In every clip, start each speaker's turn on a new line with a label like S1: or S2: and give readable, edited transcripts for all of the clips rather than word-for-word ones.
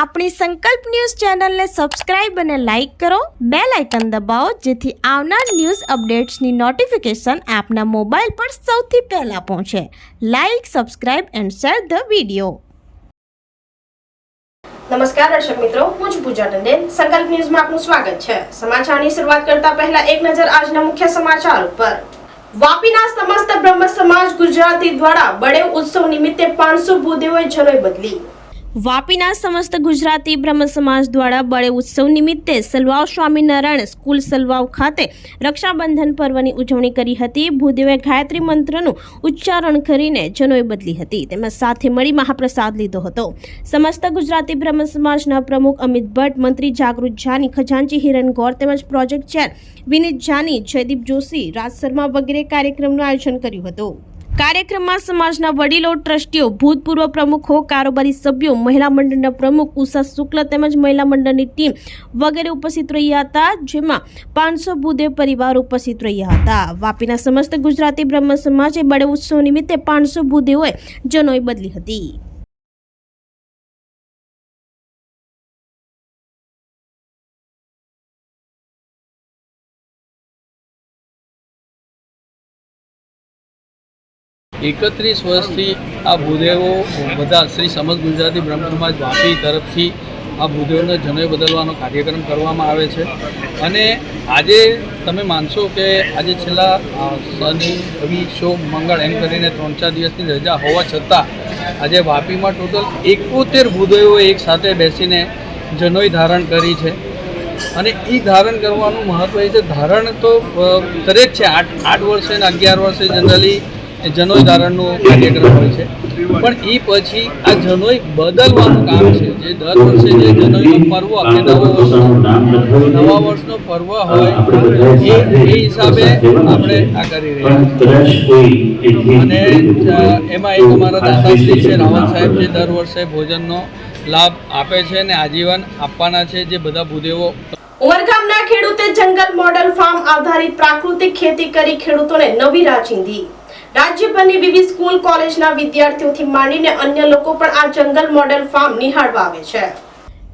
S1: આપણી સંકલ્પ ન્યૂઝ ચેનલને સબસ્ક્રાઇબ અને લાઇક કરો, બેલ આઇકન દબાવો જેથી આવનાર ન્યૂઝ અપડેટ્સની નોટિફિકેશન આપના મોબાઈલ પર સૌથી પહેલા પહોંચે. Like, subscribe and share the video.
S2: નમસ્કાર દર્શક મિત્રો, હું છું પૂજા ટંડેલ. સંકલ્પ ન્યૂઝમાં આપનું સ્વાગત છે. સમાચારની શરૂઆત કરતા પહેલા એક નજર આજના મુખ્ય સમાચાર ઉપર. વાપીના સમસ્ત બ્રહ્મ સમાજ ગુજરાતી દ્વારા બળેવ ઉત્સવ નિમિત્તે 500 ભૂદેવોએ જનોઈ બદલી. વાપીના સમસ્ત ગુજરાતી બ્રહ્મ સમાજ દ્વારા બળેવ ઉત્સવ નિમિત્તે સલવાવ સ્વામિનારાયણ સ્કૂલ સલવાવ ખાતે રક્ષાબંધન પર્વની ઉજવણી કરી હતી. ભૂદેવે ગાયત્રી મંત્રનું ઉચ્ચારણ કરીને જનોઈ બદલી હતી. તેમજ સાથે મળી મહાપ્રસાદ લીધો હતો. સમસ્ત ગુજરાતી બ્રહ્મ સમાજના પ્રમુખ અમિત ભટ્ટ, મંત્રી જાગૃત જાની, ખજાનચી હિરન ગોર તેમજ પ્રોજેક્ટ ચેર વિનીત જાની, જયદીપ જોશી, રાજ શર્મા વગેરે કાર્યક્રમનું આયોજન કર્યું હતું. કાર્યક્રમમાં સમાજના વડીલો, ટ્રસ્ટીઓ, ભૂતપૂર્વ પ્રમુખો, કારોબારી સભ્યો, મહિલા મંડળના પ્રમુખ ઉષા શુક્લ તેમજ મહિલા મંડળની ટીમ વગેરે ઉપસ્થિત રહ્યા હતા, જેમાં 500 ભૂદેવ પરિવાર ઉપસ્થિત રહ્યા હતા. વાપીના સમસ્ત ગુજરાતી બ્રહ્મ સમાજે બળેવ ઉત્સવ નિમિત્તે 500 ભૂદેવોએ જનોઈ બદલી હતી.
S3: એકત્રીસ વર્ષથી આ ભૂદેવો બધા શ્રી સમસ્ત ગુજરાતી બ્રહ્મ સમાજ વાપી તરફથી આ ભૂદેવોને જનોઈ બદલવાનો કાર્યક્રમ કરવામાં આવે છે. અને આજે તમે માનશો કે આજે છેલ્લા શનિ, રવિ, સોમ, મંગળ એમ કરીને 3-4 દિવસની રજા હોવા છતાં આજે વાપીમાં ટોટલ 71 ભૂદેવો એક સાથે બેસીને જનોઈ ધારણ કરી છે. અને એ ધારણ કરવાનું મહત્ત્વ એ છે, ધારણ તો દરેક છે 8 વર્ષે અને 11 વર્ષે જનરલી જનોઈ ધારણનો કાર્યક્રમ હોય છે, પણ એ પછી આ જનોઈ બદલવાનું કામ છે. જે દર વર્ષે જે જનોઈનો પર્વ કે નવા વર્ષનો પર્વ હોય એ હિસાબે આપણે આ કરી રહ્યા છીએ. અને એમાં એક અમારા દાદાશ્રી છે રાવલ સાહેબ, જે દર વર્ષે ભોજનનો લાભ આપે છે અને આજીવન આપવાના છે. જે બધા ભૂદેવો
S2: ઉમરગામના ખેડૂતે જંગલ મોડલ ફાર્મ આધારિત પ્રાકૃતિક ખેતી કરી ખેડૂતોને નવી રાહ ચીંધી. રાજ્યભરની વિવિધ સ્કૂલ કોલેજના વિદ્યાર્થીઓથી માંડીને અન્ય લોકો પણ આ જંગલ મોડેલ ફાર્મ નિહાળવા આવે છે.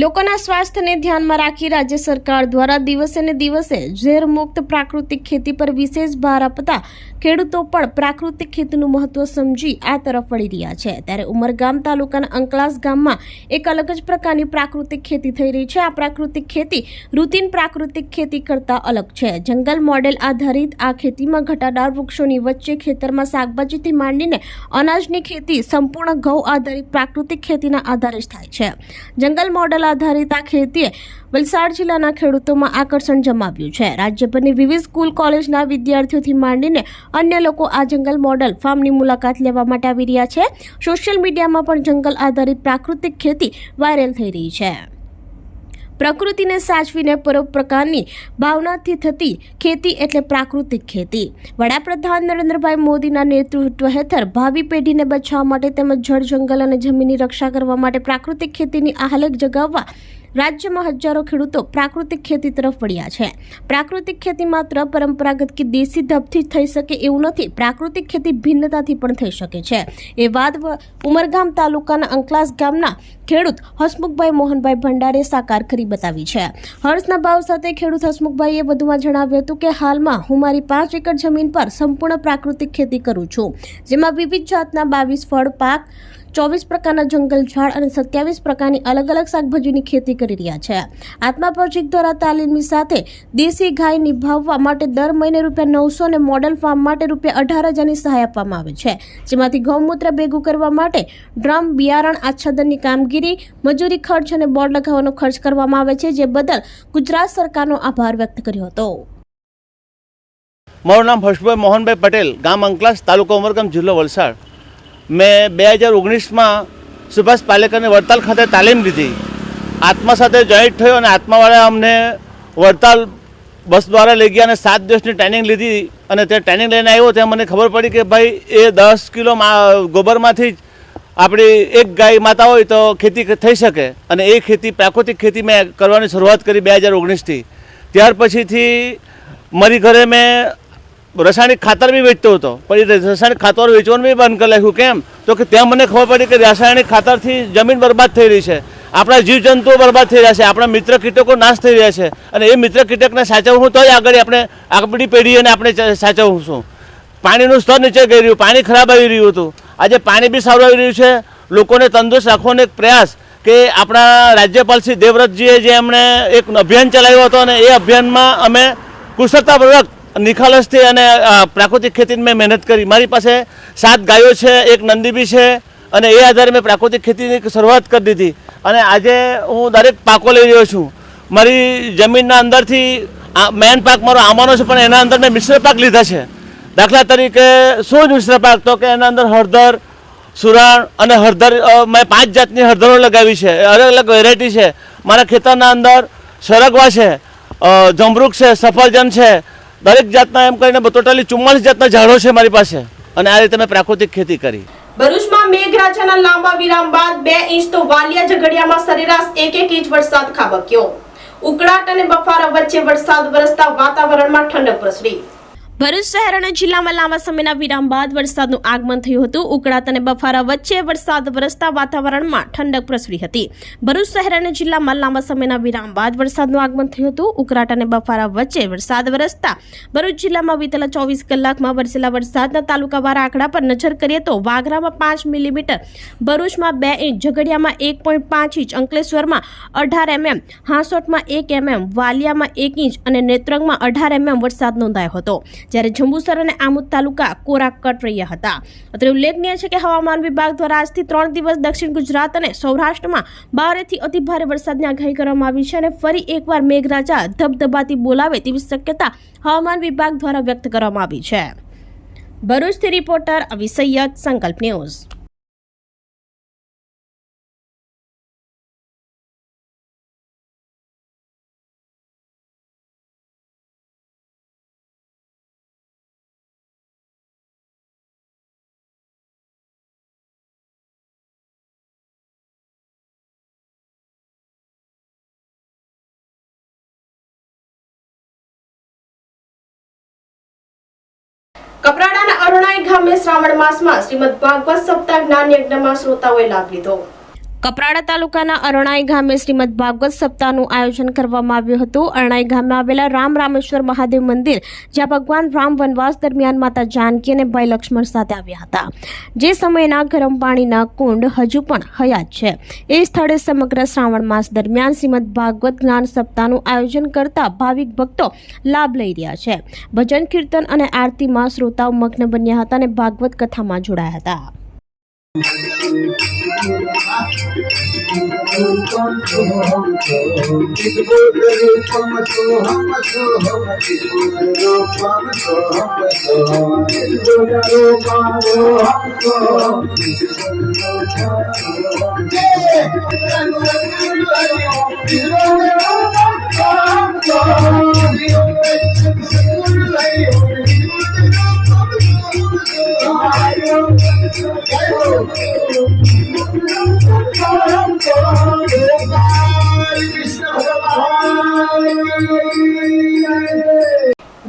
S2: લોકોના સ્વાસ્થ્યને ધ્યાનમાં રાખી રાજ્ય સરકાર દ્વારા દિવસે ને દિવસે ઝેરમુક્ત પ્રાકૃતિક ખેતી પર વિશેષ ભાર આપતા ખેડૂતો પણ પ્રાકૃતિક ખેતીનું મહત્વ સમજી આ તરફ વળી રહ્યા છે. ત્યારે ઉમરગામ તાલુકાના અંકલાસ ગામમાં એક અલગ જ પ્રકારની પ્રાકૃતિક ખેતી થઈ રહી છે. આ પ્રાકૃતિક ખેતી રૂટીન પ્રાકૃતિક ખેતી કરતા અલગ છે. જંગલ મોડેલ આધારિત આ ખેતીમાં ઘટાદાર વૃક્ષોની વચ્ચે ખેતરમાં શાકભાજીથી માંડીને અનાજની ખેતી સંપૂર્ણ ઘઉં આધારિત પ્રાકૃતિક ખેતીના આધારે જ થાય છે. જંગલ મોડેલ આધારિત આ ખેતીએ વલસાડ જિલ્લાના ખેડૂતોમાં આકર્ષણ જમાવ્યું છે. રાજ્યભરની વિવિધ સ્કૂલ કોલેજના વિદ્યાર્થીઓથી માંડીને અન્ય લોકો આ જંગલ મોડેલ ફાર્મની મુલાકાત લેવા માટે આવી રહ્યા છે. સોશિયલ મીડિયામાં પણ જંગલ આધારિત પ્રાકૃતિક ખેતી વાયરલ થઈ રહી છે. પ્રકૃતિને સાચવીને પરોપકારની ભાવનાથી થતી ખેતી એટલે પ્રાકૃતિક ખેતી. વડાપ્રધાન નરેન્દ્રભાઈ મોદીના નેતૃત્વ હેઠળ ભાવિ પેઢીને બચાવવા માટે તેમજ જળ, જંગલ અને જમીનની રક્ષા કરવા માટે પ્રાકૃતિક ખેતીની આહલેખ જગાવવા રાજ્યમાં હજારો ખેડૂતો પ્રાકૃતિક ખેતી તરફ વળ્યા છે. પ્રાકૃતિક ખેતી માત્ર પરંપરાગત કે દેશી ઢબથી થઈ શકે એવું નથી. પ્રાકૃતિક ખેતી ભિન્નતાથી પણ થઈ શકે છે. એ વાત ઉમરગામ તાલુકાના અંકલાસ ગામના ખેડૂત હસમુખભાઈ મોહનભાઈ ભંડારે સાકાર કરી બતાવી છે. હર્ષના ભાવ સાથે ખેડૂત હસમુખભાઈએ વધુમાં જણાવ્યું હતું કે હાલમાં હું મારી 5 એકર જમીન પર સંપૂર્ણ પ્રાકૃતિક ખેતી કરું છું, જેમાં વિવિધ જાતના 22 ફળ પાક, 24 પ્રકારના જંગલ ઝાડ અને 27 પ્રકારની અલગ અલગ શાકભાજીની ખેતી કરી રહ્યા છે. આત્મા પ્રોજેક્ટ દ્વારા તાલીમની સાથે દેશી ગાય નિભાવવા માટે દર મહિને ₹900 અને મોડેલ ફાર્મ માટે ₹18,000ની સહાય આપવામાં આવે છે, જેમાંથી ગૌમૂત્ર ભેગું કરવા માટે ડ્રમ, બિયારણ, આચ્છાદનની કામગીરી, મજૂરી ખર્ચ અને બોર્ડ લગાવવાનો ખર્ચ કરવામાં આવે છે, જે બદલ ગુજરાત સરકારનો આભાર વ્યક્ત કર્યો હતો.
S4: મારું નામ હર્ષભાઈ મોહનભાઈ પટેલ, ગામ અંકલાસ, તાલુકો ઉમરગામ, જિલ્લો વલસાડ. મેં 2019માં સુભાષ પાલેકરની વડતાલ ખાતે તાલીમ લીધી. આત્મા સાથે જોઈન્ટ થયો અને આત્માવાળા અમને વડતાલ બસ દ્વારા લઈ ગયા અને 7 દિવસની ટ્રેનિંગ લીધી. અને તે ટ્રેનિંગ લઈને આવ્યો ત્યાં મને ખબર પડી કે ભાઈ એ 10 કિલો ગોબરમાંથી જ આપણી એક ગાય માતા હોય તો ખેતી થઈ શકે. અને એ ખેતી પ્રાકૃતિક ખેતી મેં કરવાની શરૂઆત કરી 2019થી. ત્યાર પછીથી મારી ઘરે મેં રાસાયણિક ખાતર બી વેચતો હતો, પણ એ રાસાયણિક ખાતર વેચવાનું બી બંધ કરી નાખ્યું. કેમ? તો કે ત્યાં મને ખબર પડી કે રાસાયણિક ખાતરથી જમીન બરબાદ થઈ રહી છે, આપણા જીવજંતુઓ બરબાદ થઈ રહ્યા છે, આપણા મિત્ર કીટકો નાશ થઈ રહ્યા છે, અને એ મિત્ર કીટકને સાચવવું તો જ આગળ આપણી પેઢીને આપણે સાચવશું. પાણીનું સ્તર નીચે ગઈ રહ્યું, પાણી ખરાબ આવી રહ્યું હતું. આજે પાણી બી સારું આવી રહ્યું છે. લોકોને તંદુરસ્ત રાખવાનો એક પ્રયાસ કે આપણા રાજ્યપાલ શ્રી દેવવ્રતજીએ જે એમણે એક અભિયાન ચલાવ્યો હતો, અને એ અભિયાનમાં અમે કુશળતાપૂર્વક નિખાલસથી અને પ્રાકૃતિક ખેતીની મેં મહેનત કરી. મારી પાસે 7 ગાયો છે, એક નંદી બી છે, અને એ આધારે મેં પ્રાકૃતિક ખેતીની શરૂઆત કરી દીધી. અને આજે હું દરેક પાકો લઈ રહ્યો છું. મારી જમીનના અંદરથી મેન પાક મારો આંબાનો છે, પણ એના અંદર મેં મિશ્ર પાક લીધા છે. દાખલા તરીકે શું જ મિશ્ર પાક? તો કે એના અંદર હળદર, સુરાણ અને હળદર, મેં 5 જાતની હળદરો લગાવી છે, અલગ અલગ વેરાયટી છે. મારા ખેતરના અંદર સરગવા છે, જમરૂખ છે, સફરજન છે, દરેક જાતના એમ કરીને ટોટલી 44 જાતના ઝાડો છે મારી પાસે. અને આ રીતે મેં પ્રાકૃતિક ખેતી કરી.
S2: ભરૂચમાં મેઘરાજાના લાંબા વિરામ બાદ 2 ઇંચ તો વાલિયા ઝઘડિયામાં સરેરાશ 1 ઇંચ વરસાદ ખાબક્યો. ઉકળાટ અને બફારા વચ્ચે વરસાદ વરસતા વાતાવરણમાં ઠંડક પ્રસરી.
S1: ભરૂચ શહેર અને જિલ્લામાં લાંબા સમયના વિરામ બાદ વરસાદનું આગમન થયું હતું. ઉકળાટ અને બફારા વચ્ચે વરસાદ વરસતા વાતાવરણમાં ઠંડક પ્રસરી હતી. ભરૂચ શહેર અને જિલ્લામાં લાંબા સમયના વિરામ બાદ વરસાદનું આગમન થયું હતું. ઉકળાટ અને બફારા વચ્ચે વરસાદ વરસતા ભરૂચ જિલ્લામાં વિતેલા 24 કલાકમાં વરસેલા વરસાદના તાલુકાવાર આંકડા પર નજર કરીએ તો વાગરામાં 5 મિલીમીટર, ભરૂચમાં 2 ઇંચ, ઝઘડિયામાં 1.5 ઇંચ, અંકલેશ્વરમાં 18 mm, હાંસોટમાં 1 mm, વાલિયામાં 1 ઇંચ અને નેત્રંગમાં 18 mm વરસાદ નોંધાયો હતો. જ્યારે જંબુસર અને આમોદ તાલુકા કોરા કટ રહ્યા હતા. અત્રે ઉલ્લેખનીય છે કે હવામાન વિભાગ દ્વારા આજથી 3 દિવસ દક્ષિણ ગુજરાત અને સૌરાષ્ટ્રમાં ભારેથી અતિભારે વરસાદની આગાહી કરવામાં આવી છે, અને ફરી એકવાર મેઘરાજા ધબધબાથી બોલાવે તેવી શક્યતા હવામાન વિભાગ દ્વારા વ્યક્ત કરવામાં આવી છે. ભરૂચથી રિપોર્ટર અવી સૈયદ, સંકલ્પ ન્યૂઝ.
S2: કપરાડાના અરણાઈ ગામે શ્રાવણ માસમાં શ્રીમદ ભાગવત સપ્તાહ જ્ઞાન યજ્ઞમાં શ્રોતાઓએ લાભ લીધો.
S1: કપરાડા તાલુકાના અરણાઈ ગામે શ્રીમદ ભાગવત સપ્તાહનું આયોજન કરવામાં આવ્યું હતું. અરણાઈ ગામમાં આવેલા રામેશ્વર મહાદેવ મંદિર, જ્યાં ભગવાન રામ વનવાસ દરમિયાન માતા જાનકી અને ભાઈ લક્ષ્મણ સાથે આવ્યા હતા. જે સમયના ગરમ પાણીના કુંડ હજુ પણ હયાત છે. એ સ્થળે સમગ્ર શ્રાવણ માસ દરમિયાન શ્રીમદ ભાગવત જ્ઞાન સપ્તાહનું આયોજન કરતા ભાવિક ભક્તો લાભ લઈ રહ્યા છે. ભજન, કીર્તન અને આરતીમાં શ્રોતાઓ મગ્ન બન્યા હતા અને ભાગવત કથામાં જોડાયા હતા.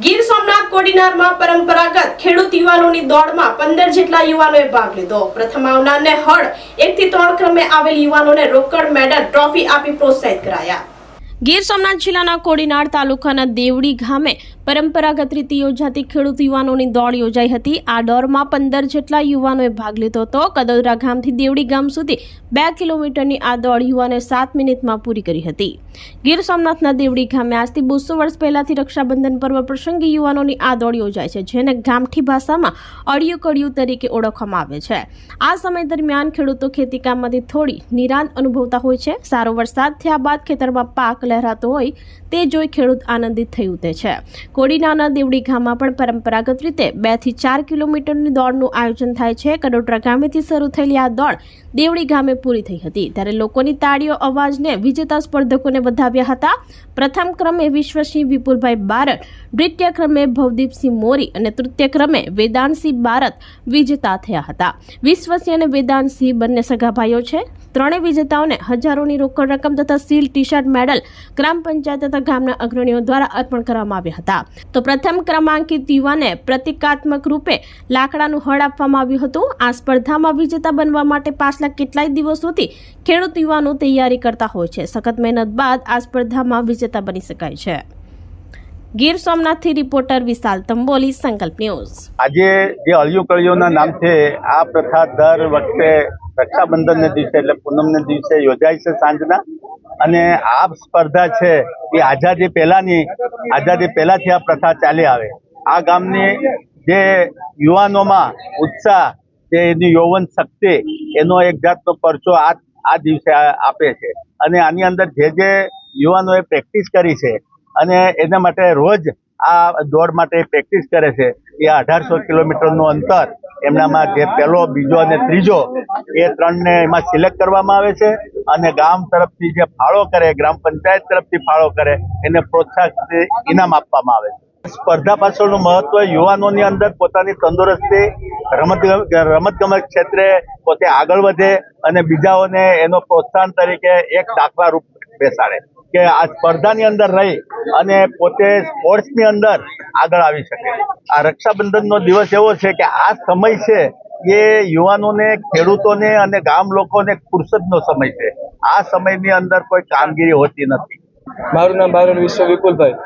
S2: ગીર સોમનાથ કોડીનારમાં પરંપરાગત ખેડૂત યુવાનોની દોડમાં 15 જેટલા યુવાનોએ ભાગ લીધો. પ્રથમ આવનારને હળ 1 થી 3 ક્રમે આવેલ યુવાનોને રોકડ, મેડલ, ટ્રોફી આપી પ્રોત્સાહિત કરાયા.
S1: ગીર સોમનાથ જિલ્લાના કોડીનાર તાલુકાના દેવડી ગામે પરંપરાગત રીતે યોજાતી ખેડૂત યુવાનોની દોડ યોજાઈ હતી. આ દોડમાં 15 જેટલા યુવાનોએ ભાગ લીધો હતો. કદોદરા ગામથી દેવડી ગામ સુધી 2 કિલોમીટરની આ દોડ યુવાનોએ 7 મિનિટમાં પૂરી કરી હતી. ગીર સોમનાથના દેવડી ગામે આજથી 200 વર્ષ પહેલાથી રક્ષાબંધન પર્વ પ્રસંગે યુવાનોની આ દોડ યોજાય છે, જેને ગામઠી ભાષામાં અડિયું કડિયું તરીકે ઓળખવામાં આવે છે. આ સમય દરમિયાન ખેડૂતો ખેતીકામમાંથી થોડી નિરાંત અનુભવતા હોય છે. સારો વરસાદ થયા બાદ ખેતરમાં પાક લહેરાતો હોય તે જોઈ ખેડૂત આનંદિત થઈ ઉઠે છે. કોડીનારના દેવડી ગામમાં પણ પરંપરાગત રીતે 2 થી 4 કિલોમીટરની દોડનું આયોજન થાય છે. કડોદરા ગામેથી શરૂ થયેલી આ દોડ દેવડી ગામે પૂરી થઈ હતી, ત્યારે લોકોની તાળીઓ અવાજને વિજેતા સ્પર્ધકોને વધાવ્યા હતા. પ્રથમ ક્રમે વિશ્વસિંહ વિપુલભાઈ બારડ, દ્વિતીય ક્રમે ભવદીપસિંહ મોરી અને તૃતીય ક્રમે વેદાંતસિંહ બારત વિજેતા થયા હતા. વિશ્વસિંહ અને વેદાંતસિંહ બંને સગા ભાઈઓ છે. ત્રણેય વિજેતાઓને હજારોની રોકડ રકમ તથા સીલ, ટી શર્ટ, મેડલ ગ્રામ પંચાયત તથા ગામના અગ્રણીઓ દ્વારા અર્પણ કરવામાં આવ્યા હતા.
S2: તો પ્રથમ ક્રમાંકિત યુવાને પ્રતિકાત્મક રૂપે લાકડાનું હળ આપવામાં આવ્યું હતું. આ સ્પર્ધામાં વિજેતા બનવા માટે પાછલા કેટલાય દિવસોથી ખેડૂત યુવાનો તૈયારી કરતા હોય છે. સખત મહેનત બાદ આ સ્પર્ધામાં વિજેતા બની શકાય છે. ગીર સોમનાથથી રિપોર્ટર વિશાલ તંબોલી, સંકલ્પ ન્યૂઝ.
S5: આજે જે અળિયું કળિયુંના નામથી આ પ્રથા દર વખતે રક્ષાબંધનને દિવસે એટલે પૂનમને દિવસે યોજાય છે સાંજના, અને આ સ્પર્ધા છે એ આઝાદી પહેલાથી આ પ્રથા ચાલી આવે. આ ગામની જે યુવાનોમાં ઉત્સાહ, જે એની યૌવન શક્તિ, એનો એક જાતનો પરચો આ દિવસે આપે છે. અને આની અંદર જે યુવાનોએ પ્રેક્ટિસ કરી છે અને એના માટે રોજ આ દોડ માટે પ્રેક્ટિસ કરે છે, એ 1800 કિલોમીટરનું અંતર એમનામાં જે પહેલો, બીજો અને ત્રીજો એ ત્રણને એમાં સિલેક્ટ કરવામાં આવે છે. અને ગામ તરફથી જે ફાળો કરે, ગ્રામ પંચાયત તરફથી ફાળો કરે, એને પ્રોત્સાહન ઇનામ આપવામાં આવે છે. સ્પર્ધા પાછળનું મહત્વ યુવાનોની અંદર પોતાની તંદુરસ્તી, રમતગમત ક્ષેત્રે પોતે આગળ વધે અને બીજાઓને એનો પ્રોત્સાહન તરીકે એક દાખલા રૂપ બેસાડે કે આ સ્પર્ધાની અંદર રહી અને પોતે સ્પોર્ટ્સની અંદર આગળ આવી શકે. આ રક્ષાબંધનનો દિવસ એવો છે કે આ સમય છે એ યુવાનોને, ખેડૂતોને અને ગામ લોકોને ફુરસદનો સમય છે. આ સમયની અંદર કોઈ કામગીરી હોતી નથી.
S6: મારું નામ બારોટ વિશ્વ વિપુલભાઈ.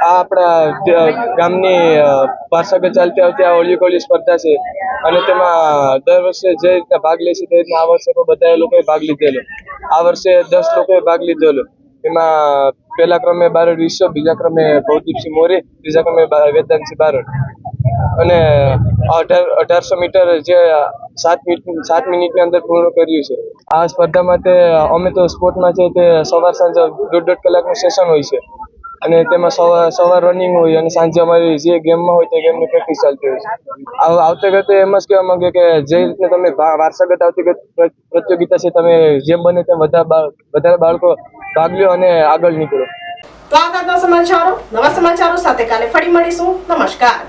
S6: આ આપણા ગામની વારસાગત ચાલતી આવતી આ અળિયું કળિયું સ્પર્ધા છે, અને તેમાં દર વર્ષે જે રીતના ભાગ લે છે તે રીતના આ વર્ષે પણ બધા લોકોએ ભાગ લીધેલો. આ વર્ષે 10 લોકોએ ભાગ લીધેલો. એમાં પહેલા ક્રમે બારોટ વિશ્વ, બીજા ક્રમે ભવદીપસિંહ મોરી, ત્રીજા ક્રમે વેદાંતસિંહ બારોટ. અને 1800 મીટર જે 7 મિનિટની અંદર પૂર્ણ કર્યું છે. આ સ્પર્ધા માટે અમે તો સ્પોર્ટમાં છે તે સવાર સાંજે 1.5 કલાકનું સેશન હોય છે, અને તેમાં સવાર રનિંગ હોય અને સાંજે અમારી જે ગેમમાં હોય તે ગેમની પ્રેક્ટિસ ચાલતી હોય છે. આવતી વખતે એમ જ કહેવા માંગે કે જે રીતે તમે વારસાગત આવતી પ્રતિયોગિતા છે, તમે જેમ બને તેમ વધારે બાળકો ભાગ લ્યો અને આગળ નીકળો.
S2: તો આ હતા સમાચારો. નવા સમાચારો સાથે કાલે ફરી મળીશું. નમસ્કાર.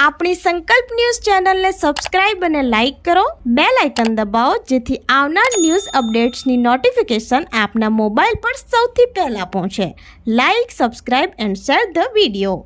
S1: આપણી સંકલ્પ ન્યૂઝ ચેનલને સબસ્ક્રાઇબ અને લાઇક કરો. બેલ આઇકન દબાવો જેથી આવનાર ન્યૂઝ અપડેટ્સની નોટિફિકેશન આપના મોબાઈલ પર સૌથી પહેલા પહોંચે. Like, subscribe and share the video.